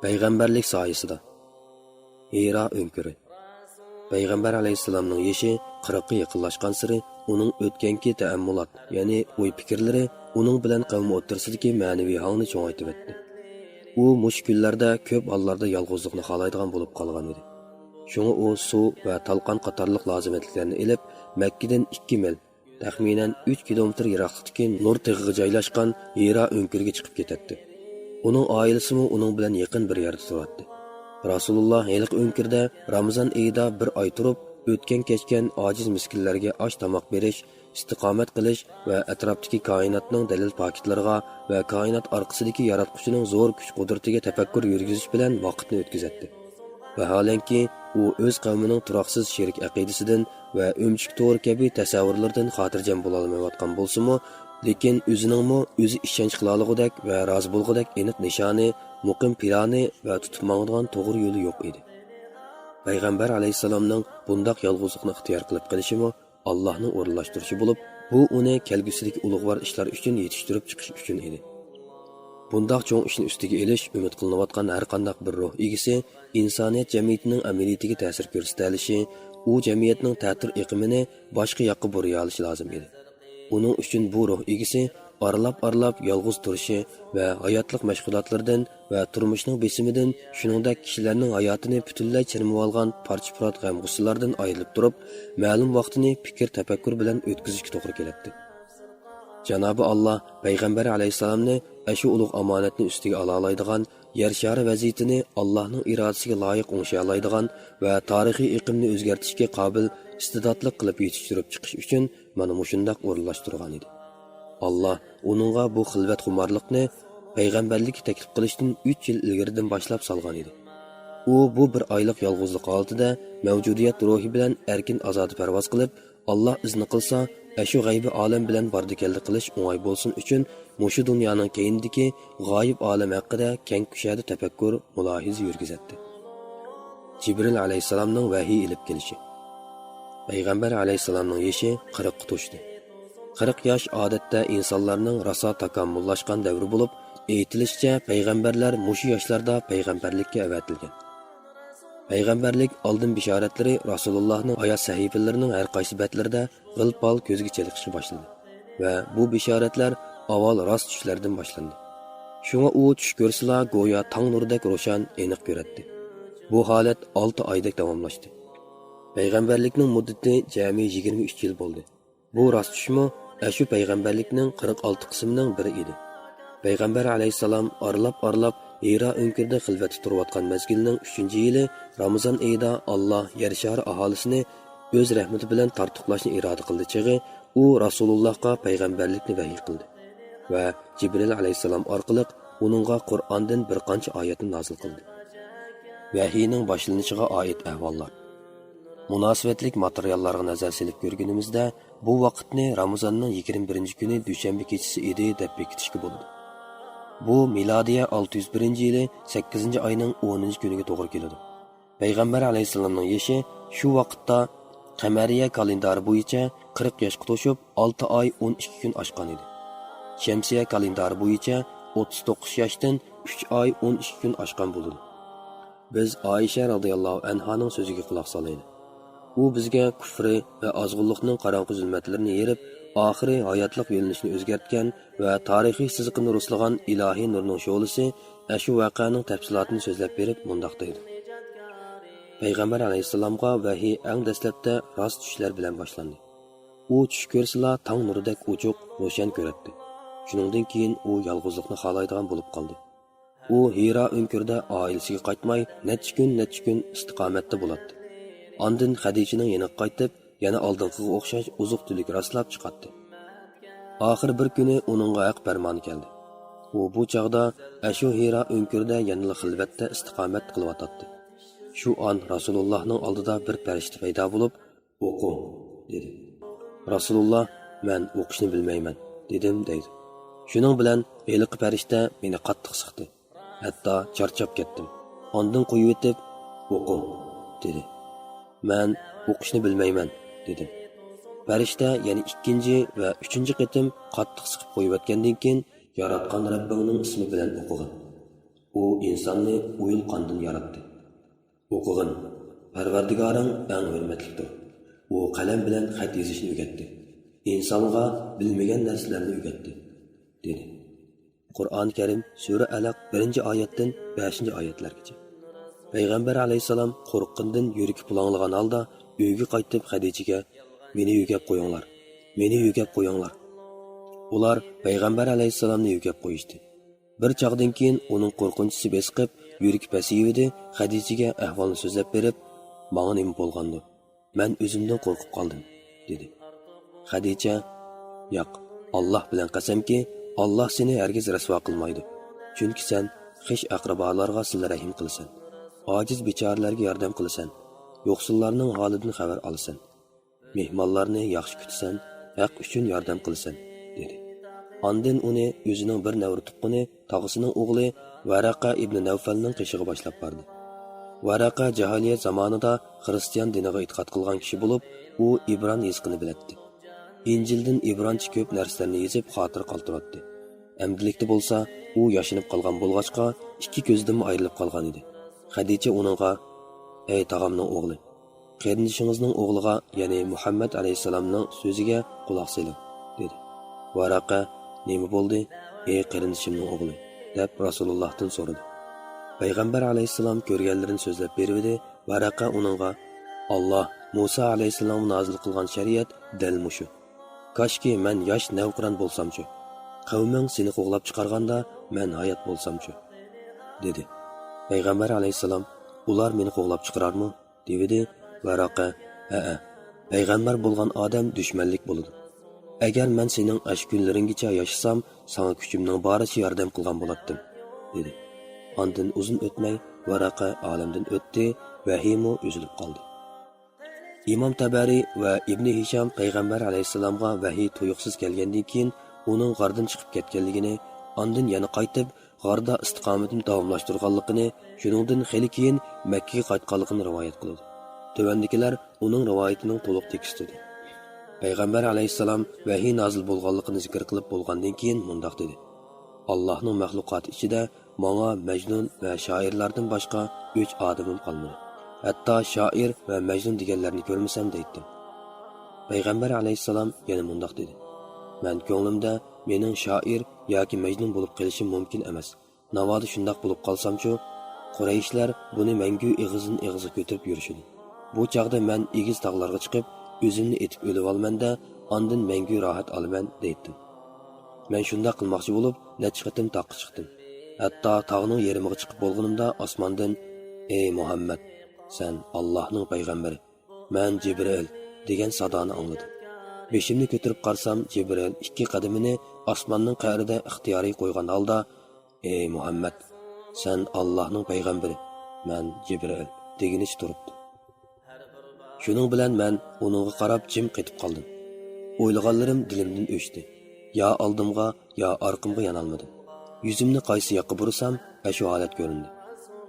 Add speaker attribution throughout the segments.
Speaker 1: Payg'ambarlik soyasida Hira o'nkiri. Payg'ambar alayhissalomning yoshi 40 ga yaqinlashgan sari uning o'tganki ta'ammulat, ya'ni o'y fikrlari uning bilan qavm o'rtasidagi ma'naviy hangni cho'ngaytib etdi. U mush kunlarda ko'p hollarda yolg'izlikni xohlaydigan bo'lib qolgan edi. Shunga u suv va talqon qatorliq lozimatlarni ilib Makkadan 2 mil, taxminan 3 kilometr yiroqlikdagi Nur tig'iga joylashgan Hira o'nkiriga chiqib ketdi. Uning oilasi uning bilan yaqin bir yerda turardi. Rasululloh heliq o'nkirda Ramazon oyida bir oy turib, o'tgan kechgan ojiz miskinlarga osh tomoq berish, istiqomat qilish va atrofdagi koinotning dalil pakitlariga va koinot orqasidagi yaratquchining zo'r kuch-qudratiga tafakkur yurgizish bilan vaqtni o'tkazadi. Vaholanki, u o'z qavmining turoqsiz shirik aqidasidan va o'mchik to'g'ri kabi tasavvurlardan xotirjam bo'la olmayotgan bo'lsa-mu, lekin o'ziningmi o'zi ishonch qila olgudek va rozi bo'lgudek aniq nishoni, muqim plani va tutib mangadigan to'g'ri yo'li yo'q edi. Payg'ambar alayhissalomning bundoq yolg'izlikni ixtiyor qilib qilishimi Allohning o'rinlashtirishi bo'lib, bu uni kelgusidagi ulug'vor ishlar uchun yetishtirib chiqish uchun edi. Bundoq cho'ng ishni ustiga elish umid qilinayotgan har qanday bir ruh egisi insoniyat jamiyatining amaliyatiga ta'sir ko'rsatilishi, u jamiyatning ta'tir iqimini boshqa yoqqa buriy olish lozim edi. Uning uchun bu ruh egisi aralab yolg'iz turishi va hayotlik mashg'ulotlardan va turmushning besimidan, shuningdek kishilarning hayotini butunlay chirmib olgan parcha-purat g'am-g'ussalardan ayrilib turib, ma'lum vaqtini fikr tafakkur bilan o'tkazishga to'g'ri keladi. Janobi Alloh payg'ambar alayhissalomni ashu ulug' omonatni ustiga ola oladigan, yer shari vaziyatini Allohning irodasiga loyiq o'ngshay oladigan va tarixiy iqlimni o'zgartirishga qobil istidodli qilib yetishtirib chiqish uchun mana shundoq o'rinlashtirgan edi. Allah uningga bu xilvat xumorlikni payg'ambarlikka taklif qilishdan 3 yil ilgaridan boshlab solgan edi. U bu bir oylik yolg'izlik holatida mavjudiyat ruhi bilan erkin azod parvoz qilib, Alloh izni qilsa, ashu g'aybi olam bilan bardikallik qilish o'ng'ay bo'lsin uchun mushu dunyoning keyindagi g'oyib olam haqida keng kushada tafakkur, mulohiza yurgizadi. Jibril alayhissalomning vahiy ilib kelishi. Payg'ambar alayhissalomning yoshi 40 ga to'shdi. 40 yosh odatda insonlarning raso takommullashgan davri bo'lib, aytilishicha payg'ambarlar mushu yoshlarda payg'ambarlikka avatilgan. Payg'ambarlik oldin bishoratlari Rasulullohning hayot sahifalarining har qaysi betlarida g'ilpol ko'zga cheliqishga boshladi va bu bishoratlar avval rost tushlardan boshlandi. Shunga u tush ko'rsala go'yo tong nuridek ro'shan, aniq ko'radi. Bu holat 6 oyda davomlashdi. Payg'ambarlikning muddati jami 23 yil bo'ldi. Bu rost tushmi ashu payg'ambarlikning 46 qismining biri edi. Payg'ambar alayhissalom arlab Hira o'nkirda xilvatda turayotgan mezgilning 3-yili Ramazon oyida Alloh yer shari aholisini o'z rahmati bilan tartiqlashni iroda qildi chig'i, u Rasulullohga payg'ambarlikni vahiy qildi va Jibril alayhissalom orqali uningga Qur'ondan bir qancha oyatni nozil qildi. Vahiyning boshlanishiga oid ahvollar. Munosabatlik materiallarga nazar solib ko'rganimizda, bu vaqtni Ramazonning 21-kuni dushanba kechasi edi deb bekitishga bo'ladi. Bu milodiya 601-yili 8-oyning 10-kuniga to'g'ri keladi. Payg'ambar alayhissalomning yoshi shu vaqtda qamariya kalendari bo'yicha 40 yoshga to'shib 6 oy 12 kun oshgan edi. Shamsiya kalendari bo'yicha 39 yoshdan 3 oy 12 kun oshgan bo'ldi. Biz Oysha radhiyallohu anhaning so'ziga quloq solaylik. U bizga kufri va ozg'unlikning qorong'u zulmatlarini yerib, oxiri hayotlik yo'linishini o'zgartgan va tarixiy siziqini ruslagan ilohiy nurning sho'lisi ashu voqeaning tafsilotini so'zlab berib mundoq deydi. Payg'ambar alayhissalomga vahiy eng dastlabda rost tushlar bilan boshlandi. U tush ko'rsala tong nuridek ochiq, ro'shan ko'radi. Shuningdan keyin u yolg'izlikni xohlaydigan bo'lib qoldi. U Hira o'nkirda oilasiga qaytmay, necha kun istiqomatda bo'ladi. Ondan Xadijaning yoniga qaytib, yana oldingiga o'xshash uzuq-tulik rastlab chiqadi. Oxir bir kuni uningga haq farmon keldi. U bu chaqda ashu Hira o'nkirda yanada xilvatda istiqomat qilyotdi. Shu on Rasulullohning oldida bir farishta paydo bo'lib, "O'qi" dedi. Rasululloh, "Men o'qishni bilmayman" dedim deydi. Shuning bilan eliq farishta meni qattiq siqdi. Hatto charchab ketdim. Ondan qo'yib etib, "O'qi" dedi. "Men o'qishni bilmayman" dedim. Farishta yana 2 va 3 qatim qattiq siqib qo'yib o'tgandan keyin yaratgan Rabbingning ismi bilan o'qigan. u insonni uyul qondan yaratdi. O'qig'in, Parvardigoring eng hurmatlidir. U qalam bilan xat yozishni o'rgatdi. İnsonga bilmagan narsalarni o'rgatdi, dedi. Qur'oni Karim sura Alaq 1-oyatdan 5-oyatlargacha. Payg'ambar alayhisalom qo'rqqandan yuragi pulanglagan holda uyga qaytib Xadijaga meni yugab qo'yinglar. Meni yugab qo'yinglar. Ular Payg'ambar alayhisalomni yugab qo'yishdi. Bir chaqdan keyin uning qo'rqinchisi besqib, yuragi pasiydi. Xadijaga ahvolni so'zlab berib, "Menga nima bo'lgandi? Men o'zimdan qo'rqib qoldim", dedi. Xadija, "Yo'q, Alloh bilan qasamki, Alloh seni hargiz rasvo qilmaydi. Chunki sen xish aqrabolarga sil rahim qilasan. Ojiz bechoralarga yordam qilasan. Yo'qsullarning holidan xabar olasan. Mehmonlarni yaxshi kutasan, haq uchun yordam qilasan", dedi. Ondan uni o'zining bir navri tuqquni, tog'asining o'g'li Varaqa ibn Nawfalning qishig'i boshlab bordi. Varaqa jahiliyat zamonida xristian diniga e'tiqod qilgan kishi bo'lib, u ibron yezqini biladi. İncil'den İbrancha ko'p narsalarni yezib xotir qoldirdi. Amdilikda bo'lsa, u yashinib qolgan bo'lg'achqa ikki ko'zdan ayrilib qolgan edi. Xadija uningga: "Ey tog'amning o'g'li, qarindishingizning o'g'liga, ya'ni Muhammad alayhisalomning so'ziga quloq soling", dedi. Varaqa: "Nima bo'ldi, ey qarindishimning o'g'li?" deb Rasulullohdan so'radi. Payg'ambar alayhisalom ko'rganlarini so'zlab berdi. Varaqa uningga: "Alloh Musa alayhisalom nozil qilgan shariat dal mushu. Kashki men yosh navqiron bo'lsamchi, qavming seni qo'g'lab chiqarganda men hayot bo'lsamchi", dedi. Payg'ambar alayhisalom: "Ular meni qo'g'lab chiqararmi?" dedi. Varaqa: "Ha, payg'ambar bo'lgan odam dushmanlik bo'ladi. Agar men sening ash kunlaringgacha yashasam, sana kuchimning boricha yordam qilgan bo'lardim", dedi. Ondan uzun o'tmay Varaqa olamdan o'tdi, vahimu uzilib qoldi. İmam Tabari va Ibn Hisham Payg'ambar alayhisalomga vahiy tuyuqsiz kelgandan keyin uning g'ardan chiqib ketganligini, ondan yana qaytib g'arda istiqomatini davomlashtirganligini, shuningdan xili keyin Makka ga qaytganligini rivoyat qiladi. Tovandikilar uning rivoyatining to'liq tekstidir. Payg'ambar alayhisalom vahiy nozil bo'lganligini zikr qilib bo'lgandan keyin mundaq dedi: "Allohning mahluqoti ichida menga Majnun va shoirlardan boshqa 3 odamim qolmadi. Hatta shoir va Majnun deganlarni ko'rmasam deydim." Payg'ambar alayhisalom yana mundaq dedi: "Men ko'nglimda mening shoir yoki Majnun bo'lib qolishim mumkin emas. Navoda shundaq bo'lib qolsamchu, Qurayshlar buni mangu ig'izin ig'izga ko'tarib yurishidi. Bu chaqda men egiz tog'larga chiqib, o'zimni etib o'lib olmanda, ondan mangu rohat olaman" deydim. Men shunda qilmoqchi bo'lib, necha qitim toqqa chiqdim. Hatto tog'ning yerimiga chiqib bo'lganimda osmondan: "Ey Muhammad, sen Allohning payg'ambari, men Jibril" degan sadoni angladim. Beshimni ko'tarib qarsam, Jibril ikki qadamini osmonning qa'rida ixtiyoriy qo'ygan holda: "Ey Muhammad, sen Allohning payg'ambari, men Jibril" deginicha turibdi. Shuning bilan men uningga qarab jim qetib qoldim. O'ylaganlarim dilimdan o'chdi. Ya oldimga, ya orqamga yanolmadim. Yuzimni qaysi yoqqa bursam, shu holat ko'rindi.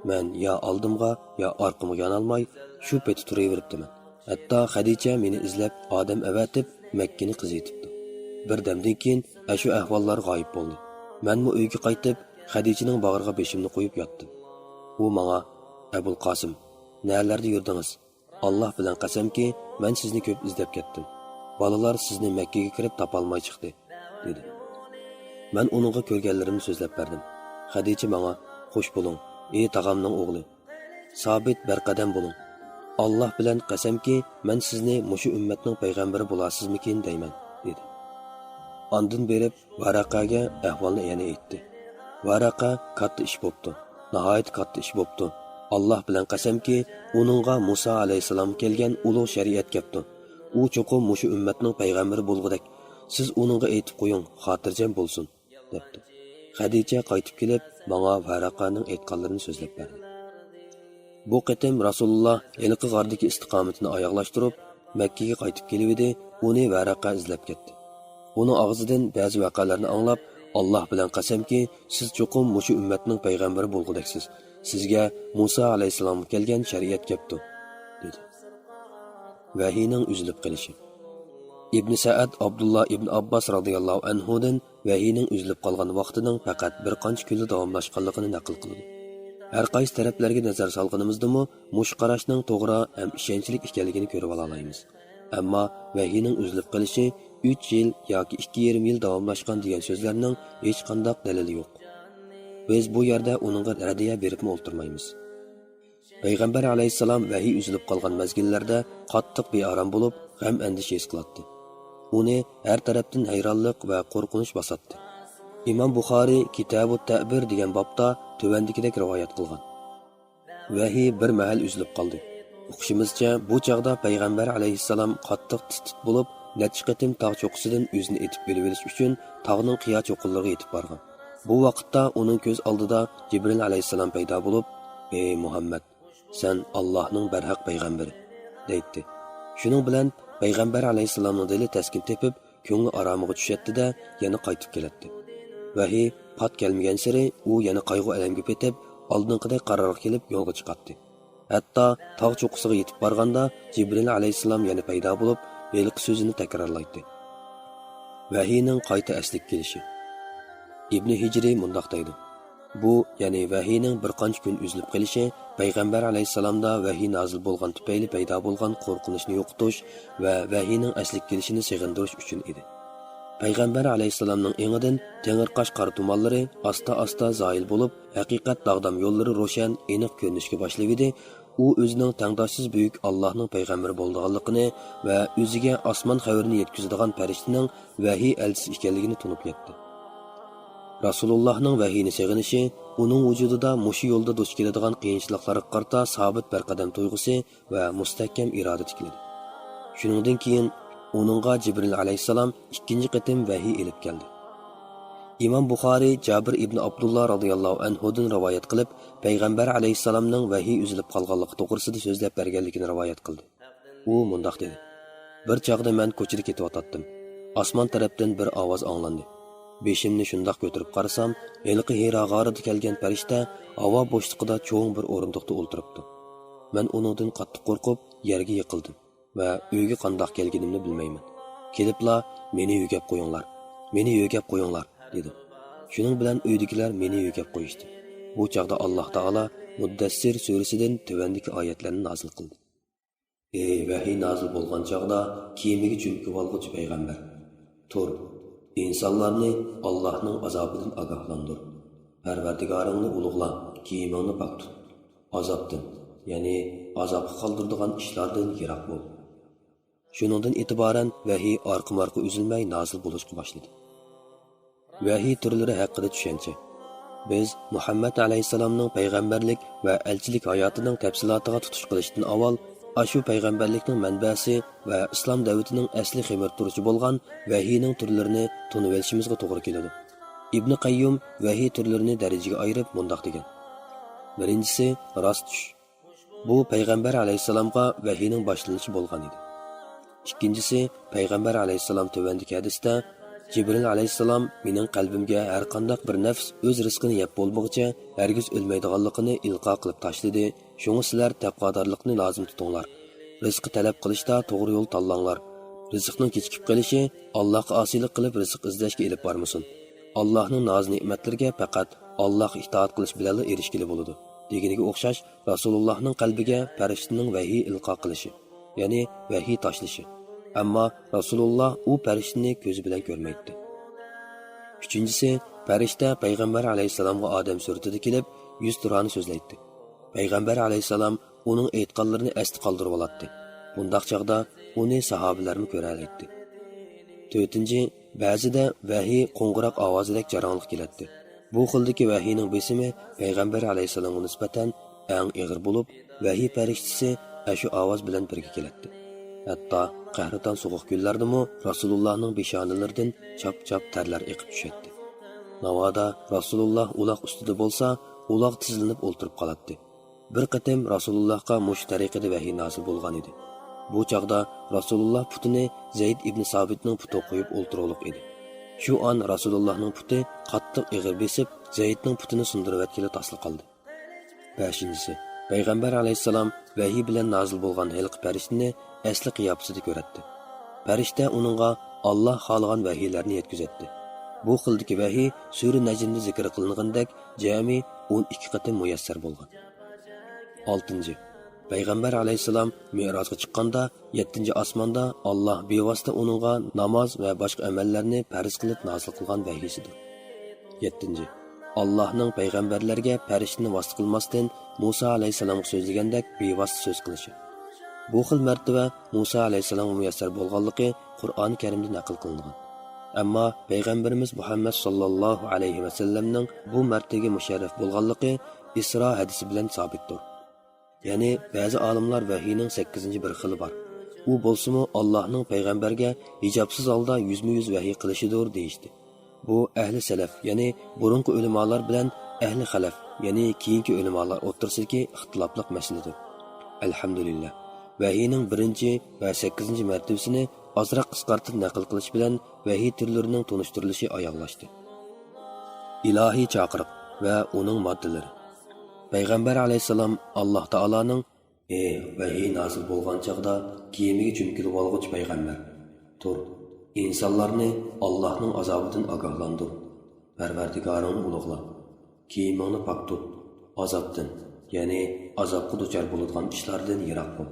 Speaker 1: Men ya oldimga, ya orqamga yanolmay shu peti turaveribdiman. Hatto Xadija meni izlab odam avatib Makkani qizitibdi. Bir damdan keyin shu ahvollar g'oyib bo'ldi. Menmi uyga qaytib, Xadijaning bag'riga beshimni qo'yib yotdim. U menga: "Abul Qosim, nelarda yurdingiz? Alloh bilan qasamki, men sizni ko'p izlab ketdim. Balalar sizni Makkaga kirib topolmay chiqdi", dedi. Men uningga ko'rganlarimni so'zlab berdim. Xadija menga: "Xush bo'ling, ey tog'amning o'g'li. Sabit barqadam bo'ling. Alloh bilan qasamki, men sizni mushu ummatning payg'ambari bo'lasizmikin deyman", dedi. Ondan berib Varaqaga ahvolni yana aytdi. Varaqa: "Katta ish bo'pti. Nihoyat katta ish bo'pti. Alloh bilan qasamki, uningga Musa alayhisalom kelgan ulug' shariat kepti. U cho'qim mushu ummatning payg'ambari bo'lgudak. Siz uningga aytib qo'ying, xotirjam bo'lsin", debdi. Xadija qaytib kelib, menga Varaqaning aytganlarini so'zlab berdi. Bu qitim Rasululloh yilqi g'ordagi istiqomatini oyoqlashtirib, Makka ga qaytib kelibdi, uni Varaqa izlab ketdi. Uning og'zidan ba'zi voqealarni anglab, "Alloh bilan qasamki, siz cho'qim mushu ummatning payg'ambari bo'lgudaksiz. Sizga Musa alayhisalom kelgan shariat kepti", dedi. Vahiyning uzilib qolishi. Ibn Sa'ad Abdullah ibn Abbas radhiyallohu anhudan vahiyning uzilib qolgan vaqtining faqat bir qancha kunli davomlashganligini naql qildi. Har qaysi taraflarga nazar solganimizdami, mush qarashning to'g'ri ham ishonchlik ekanligini ko'rib olaymiz. Ammo vahiyning uzilib qolishi 3 yil yoki 2,5 yil davomlashgan degan so'zlarning hech qanday dalili yo'q. Biz bu yerda uningga radiya berib o'ltirmaymiz. Payg'ambar alayhissalom vahiy uzilib qolgan mazgillarda qattiq bearam bo'lib, g'am andish his qiladi. Uni har tarafdan hayronlik va qo'rqinch bosadi. İmam Buxoriy Kitabut Ta'bir degan bobda tövandikidek rivoyat qilgan. Vahiy bir mahal uzilib qoldi. O'qishimizcha bu chaqda payg'ambar alayhissalom qattiq titit bo'lib, necha qatim tog' cho'qqisidan o'zini etib olib olish uchun tog'ning qiya cho'qqilariga yetib borgan. Bu vaqtda uning ko'z oldida Jibril alayhissalom paydo bo'lib, "Ey Muhammad, sen Allohning barhaq payg'ambari" deydi. Shuning bilan payg'ambar alayhissalomning dili taskin tepib, ko'ngli aromiga tushadi-da, yana qaytib keladi. Vahiy pat kelmagan sari u yana qayg'u alamga petib, oldinqidek qarorga kelib yo'lga chiqadi. Hatto tog' cho'qqisiga yetib borganda Jibril alayhissalom yana paydo bo'lib, eliq so'zini takrorlaydi. Vahiyning qayta aslik kelishi. Ibn Hijriy mundaq deydi. Bu, ya'ni vahiyning bir qancha kun uzilib qolishi payg'ambar alayhissalomda vahiy nozil bo'lgan tufayli paydo bo'lgan qo'rqinchni yo'qotish va vahiyning aslik kelishini sig'indirish uchun edi. Payg'ambar alayhissalomning engidan tengirqash qor tumanlari asta-asta zoil bo'lib, haqiqat dog'dam yo'llari ro'shan, aniq ko'rinishga boshladi. U o'zining tangdoshsiz buyuk Allohning payg'ambari bo'lganligini va o'ziga osmon xabarini yetkazadigan farishtaning vahiy elchisi ekanligini tunib yetdi. Rasulullohning vahiyni seg'inishi uning vujudida mushi yo'lda duch keladigan qiyinchiliklarga qarta sabit bir qadam tuyg'usi va mustahkam iroda tikladi. Shuningdan keyin uningga Jibril alayhissalom ikkinchi qatim vahiy elib keldi. İmam Buxoriy Jabir ibn Abdullah radhiyallohu anhudan rivoyat qilib, payg'ambar alayhissalomning vahiy uzilib qolganligi to'g'risida so'zlab berganligini rivoyat qildi. U mundaq dedi: "Bir chaqda men ko'chada ketayotdim. Osmon tarafdan bir ovoz anglandi. Beshimni shundoq ko'tarib qarasam, Elqi Hira g'orida kelgan farishta havo bo'shliqida cho'ng bir o'rindiqda o'ltiribdi. Men uningdan qattiq qo'rqib, yerga yiqildim va uyga qandoq kelganimni bilmayman. Kelibla meni yugab qo'yinglar. Meni yugab qo'yinglar" dedi. Shuning bilan uydagilar meni yugab qo'yishdi. Bu chaqda Alloh taolo Muddassir surasidan tövandagi oyatlarni nozil qildi. "Ey vahiy nozil bo'lgan chaqda kiyimiga cho'mkib olg'uchi payg'ambar, tur, insonlarni Allohning azobidan ogohlantir. Parvardigoringni ulug'la, kiyimingni pok tut. Azobdan, ya'ni azobga qoldiradigan ishlardan yiroq bo'l." Shuningdan e'tiboran vahiy orqa-marqa uzilmay nozil bo'lishga boshladi. Vahiy turlari haqida tushuncha. Biz Muhammad alayhissalomning payg'ambarlik va elchilik hayotining tafsilotiga tutish qilishdan avval ashu payg'ambarlikning manbasi va islom davlatining asli ximir turishi bo'lgan vahiyning turlarini tunib olishimizga to'g'ri keladi. Ibn Qayyum vahiy turlarini darajaga ayirib mundaq degan. Birinchisi rost tush. Bu payg'ambar alayhissalomga vahiyning boshlanishi bo'lgan edi. Ikkinchisi payg'ambar alayhissalom tövandagi hadisda Jibril alayhissalom mening qalbimga har qanday bir nafs o'z rizqini yeb bo'lmoqcha hargiz o'lmaydiganligini ilqo qilib tashladi. Shunga sizlar taqvodorlikni lozim tutinglar. Rizqi talab qilishda to'g'ri yo'l tanlanglar. Rizqning kechikib qolishi Allohga osiylik qilib rizq izlashga elib bormasin. Allohning noz-ne'matlariga faqat Allohga itoat qilish bilan erishgili bo'ladi. Deganiga o'xshash Rasulullohning qalbiga farishtaning vahiy ilqo qilishi, ya'ni vahiy tashlashi. Ammo Rasululloh u farishtani ko'zi bilan ko'rmaydi. Uchinchisi, farishta payg'ambar alayhissalomga odam suratida kelib, yuz turani so'zlaydi. Payg'ambar alayhissalom uning aytganlarini asli qoldirib oladi. Bundaq chaqda uni sahobalarmi ko'ralaydi. To'rtinchi, ba'zida vahiy qo'ng'iroq ovozidek jaranglik keladi. Bu xildagi vahiyning besimi payg'ambar alayhissalomga nisbatan eng og'ir bo'lib, vahiy farishtasi shu ovoz bilan birga keladi. Hatto qahraton sovuq kunlardami Rasulullohning beshonalaridan chap-chap tarlar eqib tushadi. Navoda Rasululloh uloq ustida bo'lsa, uloq tizilib o'ltirib qoladi. Bir qatim Rasulullohga mush tariqada vahiy nozil bo'lgan edi. Bu chaqda Rasululloh putini Zayd ibn Sabitning putiga qo'yib o'ltiroliq edi. Shu on Rasulullohning puti qattiq ig'ir besib, Zaydning putini sindirib atkila tasli qoldi. 5-si Payg'ambar alayhissalom vahiy bilan nozil bo'lgan hilq farishtani asli qiyofasida ko'ratdi. Farishta uningga Alloh xohlagan vahiylarni yetkazadi. Bu xildagi vahiy sura Najmda zikr qilinganidek jami 12 qatim muyassar bo'lgan. 6. Payg'ambar alayhissalom Mi'rojga chiqqanda 7 osmonda Alloh bevosita uningga namoz va boshqa amallarni farz qilib nozil qilgan vahiysidir. 7. Allohning payg'ambarlarga farishtani vasita qilmasdan Musa alayhissalomga so'zlagandek bevosita so'z qilishi. Bu xil martaba Musa alayhissalomga muyassar bo'lganligi Qur'oni Karimda naql qilingan. Ammo payg'ambarimiz Muhammad sallallohu alayhi va sallamning bu martabaga musharraf bo'lganligi Isro hadisi bilan sabitdir. Ya'ni ba'zi olimlar vahiyning 8 bir xili bor. U bo'lsa-mu Allohning payg'ambarga hijobsiz holda yuzma-yuz vahiy qilishidir deyishdi. Bu ahli salaf, ya'ni burunqi ulamolar bilan ahli xalaf, ya'ni keyingi ulamolar o'rtasidagi ixtilofliq masaladir. Alhamdulillah. Vahiyning 1 va 8 martabasini ozroq qisqartirib naql qilish bilan vahiy turlarining tunishtirilishi oyoqlashdi. Ilohiy chaqiriq va uning moddalari. Payg'ambar alayhissalom Alloh taolaning vahiy nozil bo'lgan chaqda kiyimiga cho'mkilib olg'uch payg'ambar. Tur, insonlarni Allohning azobidan ogohlantir. Parvardigoringni ulug'la. Kiyimingni pok tut. Azobdan, ya'ni azobga duchor bo'ladigan ishlardan yiroq bo'l.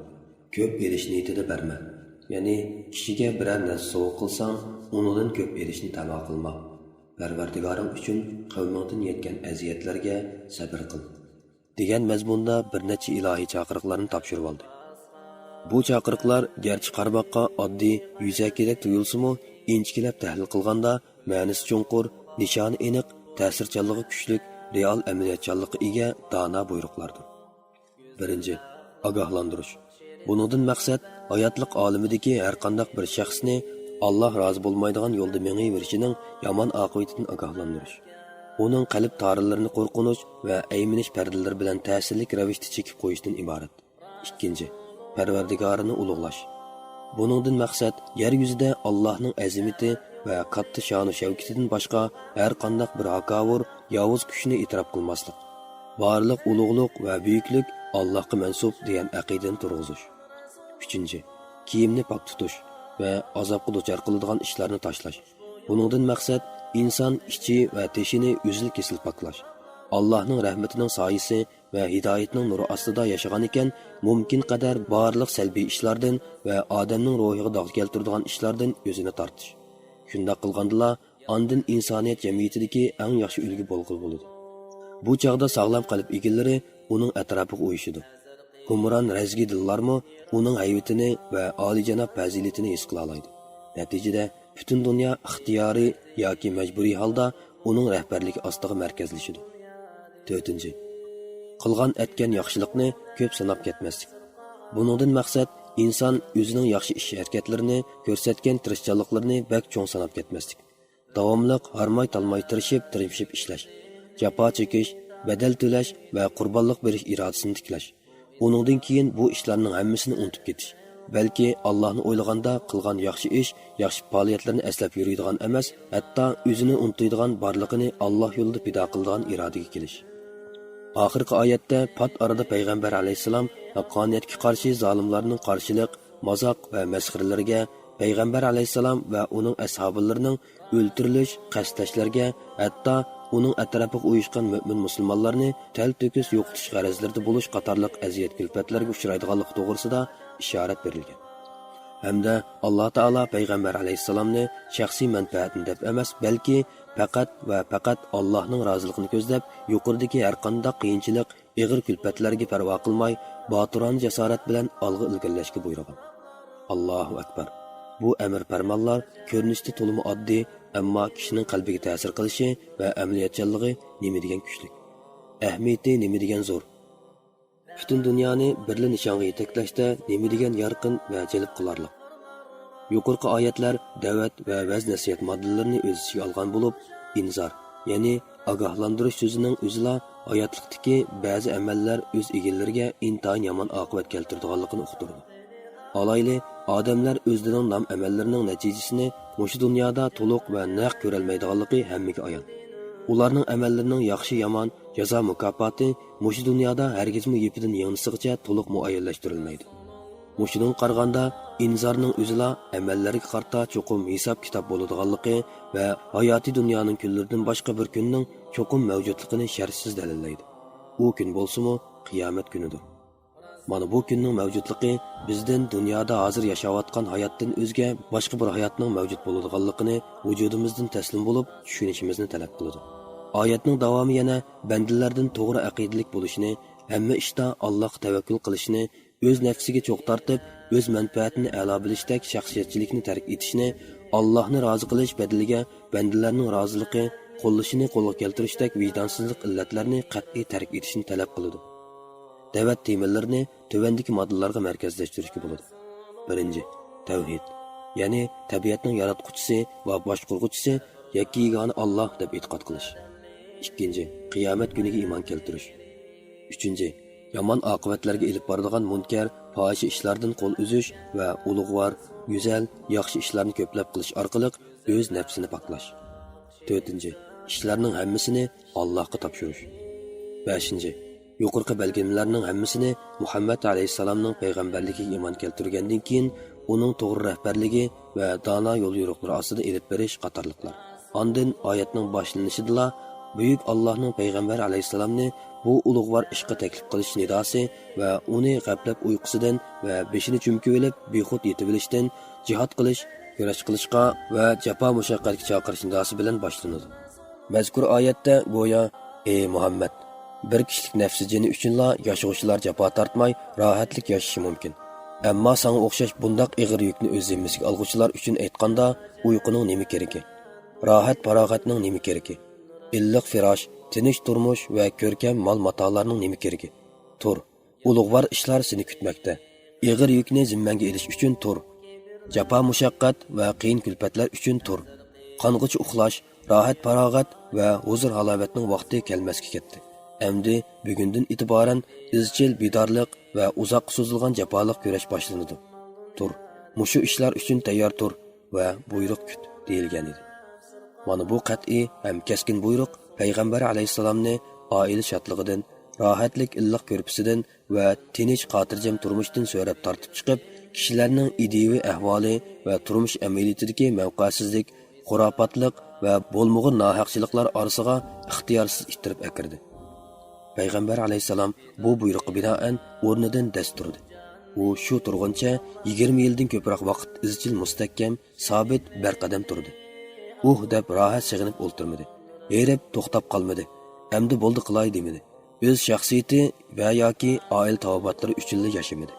Speaker 1: Ko'p berish niyatida berma. Ya'ni kishiga biror narsa sovg'a qilsang, undan ko'p berishni tamo qilma. Parvardigoring uchun qavmingdan yetgan aziyatlarga sabr qil. degan mazmunda bir necha ilohiy chaqiriqlarni topshirib oldi. Bu chaqiriqlar garchi qarmoqqa oddiy, yuzakidek tuyulsa-mu, inchikilab tahlil qilganda ma'nisi cho'nqur, nishoni aniq, ta'sirchanligi kuchli, real amaliyotchanlikka ega dono buyruqlardir. 1. Ogohlantirish. Buningdan maqsad hayotlik olamidagi har qanday bir shaxsni Alloh rozi bo'lmaydigan yo'lda mengayverishining yomon oqibatidan ogohlantirish. Uning qalb tarillarini qo'rqinish va ayminish pardalari bilan ta'sirlik ravishda chekib qo'yishdan iborat. 2. Parvardigorini ulug'lash. Buningdan maqsad yer yuzida Allohning azimati va katta sha'nu shavkatidan boshqa har qanday bir hakavur, yovuz kuchni e'tirof qilmaslik. Barliq ulug'liq va buyuklik Allohga mansub degan aqidani turg'izish. 3. Kiyimni pok tutish va azobga duchor qiladigan ishlarni tashlash. Buningdan maqsad inson ichi va teshini uzil kesil poklash. Allohning rahmatining soyisi va hidoyatining nuri ostida yashagan ekan, mumkin qadar barliq salbiy ishlardan va odamning ruhiga dog' keltiradigan ishlardan o'zini tortish. Shunda qilgandala, ondan insoniyat jamiyatidagi eng yaxshi ulgu bo'lg'il bo'ladi. Bu chaqda sog'lom qalb egillari uning atrofiga o'yishidi. Humron razgi dillarmi uning hayotini va oliyjanob fazilatini his qila oladi. Natijada butun dunyo ixtiyoriy yoki majburiy holda uning rahbarligi ostiga markazlashadi. 4. Qilgan etgan yaxshilikni ko'p sanab ketmaslik. Buningdan maqsad inson o'zining yaxshi ish harakatlarini, ko'rsatgan tirishchanliklarini bak cho'ng sanab ketmaslik. Davomliq harmay talmay tirishib ishlash, jafo chekish, badal to'lash va qurbonlik berish irodasini tiklash. Uningdan keyin bu ishlarning hammasini unutib ketish. Balki Allohni o'ylaganda qilgan yaxshi ish, yaxshi faoliyatlarni eslab yuradigan emas, hatto o'zini unutadigan barligini Alloh yo'lida fido qiladigan irodaga kelish. Oxirgi oyatda pat arada payg'ambar alayhisalom haqqoniyatga qarshi zolimlarning qarshilik, mazoq va masxiralariga, payg'ambar alayhisalom va uning ashablarining o'ltirilish, qasdlashlarga, hatto uning atrofiga uyushgan mo'min musulmonlarni tal-to'kis yo'qotish g'arazlarida bo'lish qatorliq aziyat kulfatlarga uchraydiganligi to'g'risida ishorat berilgan. Hamda Alloh taolo payg'ambar alayhisalomni shaxsiy manfaatini deb emas, balki faqat va faqat Allohning roziligini ko'zlab, yuqoridagi har qanday qiyinchilik, og'ir kulfatlarga parvo qilmay, botiron jasorat bilan olg'a ilgirlashga buyurgan. Allohu akbar. Bu amr farmonlar ko'rinishda to'liq oddiy, ammo kishining qalbiga ta'sir qilishi va amaliyotchanligi nima degan kuchli. Ahamiyati nima degan zo'r. Butun dunyoni birli nishonga yetaklashda nima degan yorqin va jalb qilarliq. Yuqorqi oyatlar da'vat va vaz-nasihat moddalarini o'z ichiga olgan bo'lib, inzor, ya'ni ogohlantirish so'zining o'zila hayotlikdagi ba'zi amallar o'z egallariga intayin yomon oqibat keltiradiganligini uqtirdi. Alayli odamlar o'zlarining nom amallarining natijasini mushu dunyoda to'liq va naq ko'rolmaydiganligi hammaga ayon. Ularning amallarining yaxshi yomon jazo mukofoti mushu dunyoda hargizmi yepidan yig'nisigacha to'liq muayyanlashtirilmaydi. Mushuning qaraganda inzorning o'zila amallarga qarta cho'qim hisob kitob bo'ladiganligi va hayotiy dunyoning kunlaridan boshqa bir kunning cho'qim mavjudligini shartsiz dalillaydi. u kun bo'lsa-mu qiyomat kunidir. Mana bu kunning mavjudligi bizdan dunyoda hozir yashayotgan hayotdan o'zga boshqa bir hayotning mavjud bo'ladiganligini vujudimizdan taslim bo'lib tushunishimizni talab qiladi. Oyatning davomi yana bandalardan to'g'ri aqidalik bo'lishini, hamma ishda Allohga tavakkul qilishni, o'z nafsiga cho'q tortib, o'z manfaatini a'lo bilishdek shaxsiyatchilikni tark etishni, Allohni rozi qilish badaliga bandalarning roziligi, qo'llashini qo'lga keltirishdek vijdonsizlik illatlarini qat'iy tark etishni talab qiladi. Da'vat temalarni tövəndiki moddalarga markazlashtirishga bo'ladi. 1. Tavhid, ya'ni tabiatning yaratquchisi va boshqaruvchisi yakka yagona Alloh deb e'tiqod qilish. 2. Qiyomat kuniga iymon keltirish. 3. Yomon oqibatlarga elib boradigan munkar, fohisha ishlardan qo'l uzish va ulug'vor, go'zal, yaxshi ishlarni ko'plab qilish orqali o'z nafsini poklash. 4. Ishlarning hammasini Allohga topshirish. 5. Yuqorqi belgimalarning hammasini Muhammad alayhisalomning payg'ambarligiga iymon keltirgandan keyin uning to'g'ri rahbarligi va dono yo'l yo'riqlari ostida elib berish qatorliqlar. Ondan oyatning boshlanishida buyuk Allohning payg'ambar alayhisalomni bu ulug'vor ishga taklif qilish nidosi va uni g'aflat uyqusidan va beshini chumkib olib bexud yetib olishdan jihad qilish, kurash qilishga va jafo mushaqqatga chaqirish nidosi bilan boshlanadi. Mazkur oyatda go'yo ey Muhammad, bir kishilik nafsi jini uchunla yashovchilar jafo tortmay rohatlik yashashi mumkin. Ammo senga o'xshash bundoq ig'ir yukni o'z zimmasiga olg'uvchilar uchun aytganda uyquning nima keragi? Rohat farog'atning nima keragi? Illiq firosh, tinch turmush va ko'rkam mol-matolarning nima keragi? Tur, ulug'vor ishlar seni kutmoqda. Ig'ir yukni zimmanga elish uchun tur. Jafo mushaqqat va qiyin kulfatlar uchun tur. Qong'ichi uxlash, rohat farog'at va huzur halovatning vaqti kelmasga ketdi. Endi bugundan itiboran izchil bidorlik va uzoq so'zilgan jafoliq kurash boshlanadi. Tur, mushu ishlar uchun tayyor tur va buyruq kut deyilgan edi. Mana bu qat'iy ham keskin buyruq payg'ambar alayhisalomni oila shodligidan, rohatlik illiq ko'rpisidan va tinch xotirjam turmushdan so'rab tortib chiqib, kishilarning ideviy ahvoli va turmush amaliyotidagi mavqesizlik, xurofotlik va bo'lmag'in nohaqchiliklar orasiga ixtiyorsiz ittirib akirdi. Payg'ambar alayhisalom bu buyruqqa binoan o'rnidan dast turdi. U shu turguncha 20 yildan ko'proq vaqt izchil mustahkam, sabit barqadam turdi. Deb rohat sig'inib o'ltirmadi. Erib to'xtab qolmadi. Endi bo'ldi qilay demadi. O'z shaxsiyati va yoki oila tavobatlari uchun yashamadi.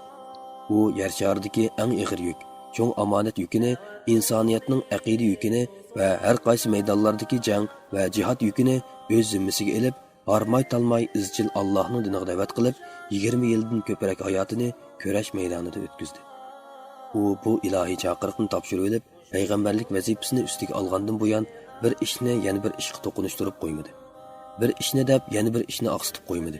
Speaker 1: U yer sharidagi eng ig'ir yuk, cho'ng omonat yukini, insoniyatning aqida yukini va har qaysi maydonlardagi jang va jihad yukini o'z zimmasiga olib, harmay talmay izchil Allohning diniga da'vat qilib, 20 yildan ko'proq hayotini kurash maydonida o'tkazdi. U bu ilohiy chaqiriqni topshirib olib, payg'ambarlik vazifasini ustiga olgandan buyon bir ishni yana bir ishga to'qinishtirib qo'ymadi. Bir ishni deb yana bir ishni oqsitib qo'ymadi.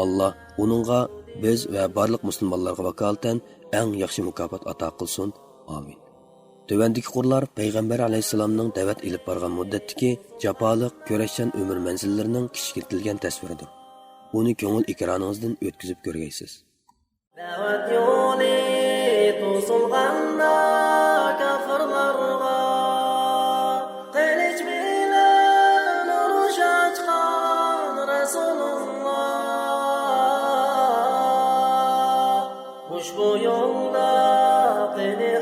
Speaker 1: Alloh uningga biz va barliq musulmonlarga vakolatan eng yaxshi mukofot ato qilsin. Amin. Tövəndiki qurlar payg'ambar alayhisalomning da'vat elib borgan muddatdagi jafoliq, kurashchan umr manzillarining kichikirtilgan tasviridir. Uni ko'ngil ekraningizdan o'tkazib ko'rgaysiz. Da'vat yo'li to'silganda kafirlarga qilich bilan urush ochgan Rasululloh. Ushbu yo'lda qini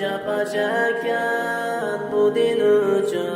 Speaker 1: japa chekkan bu din uchun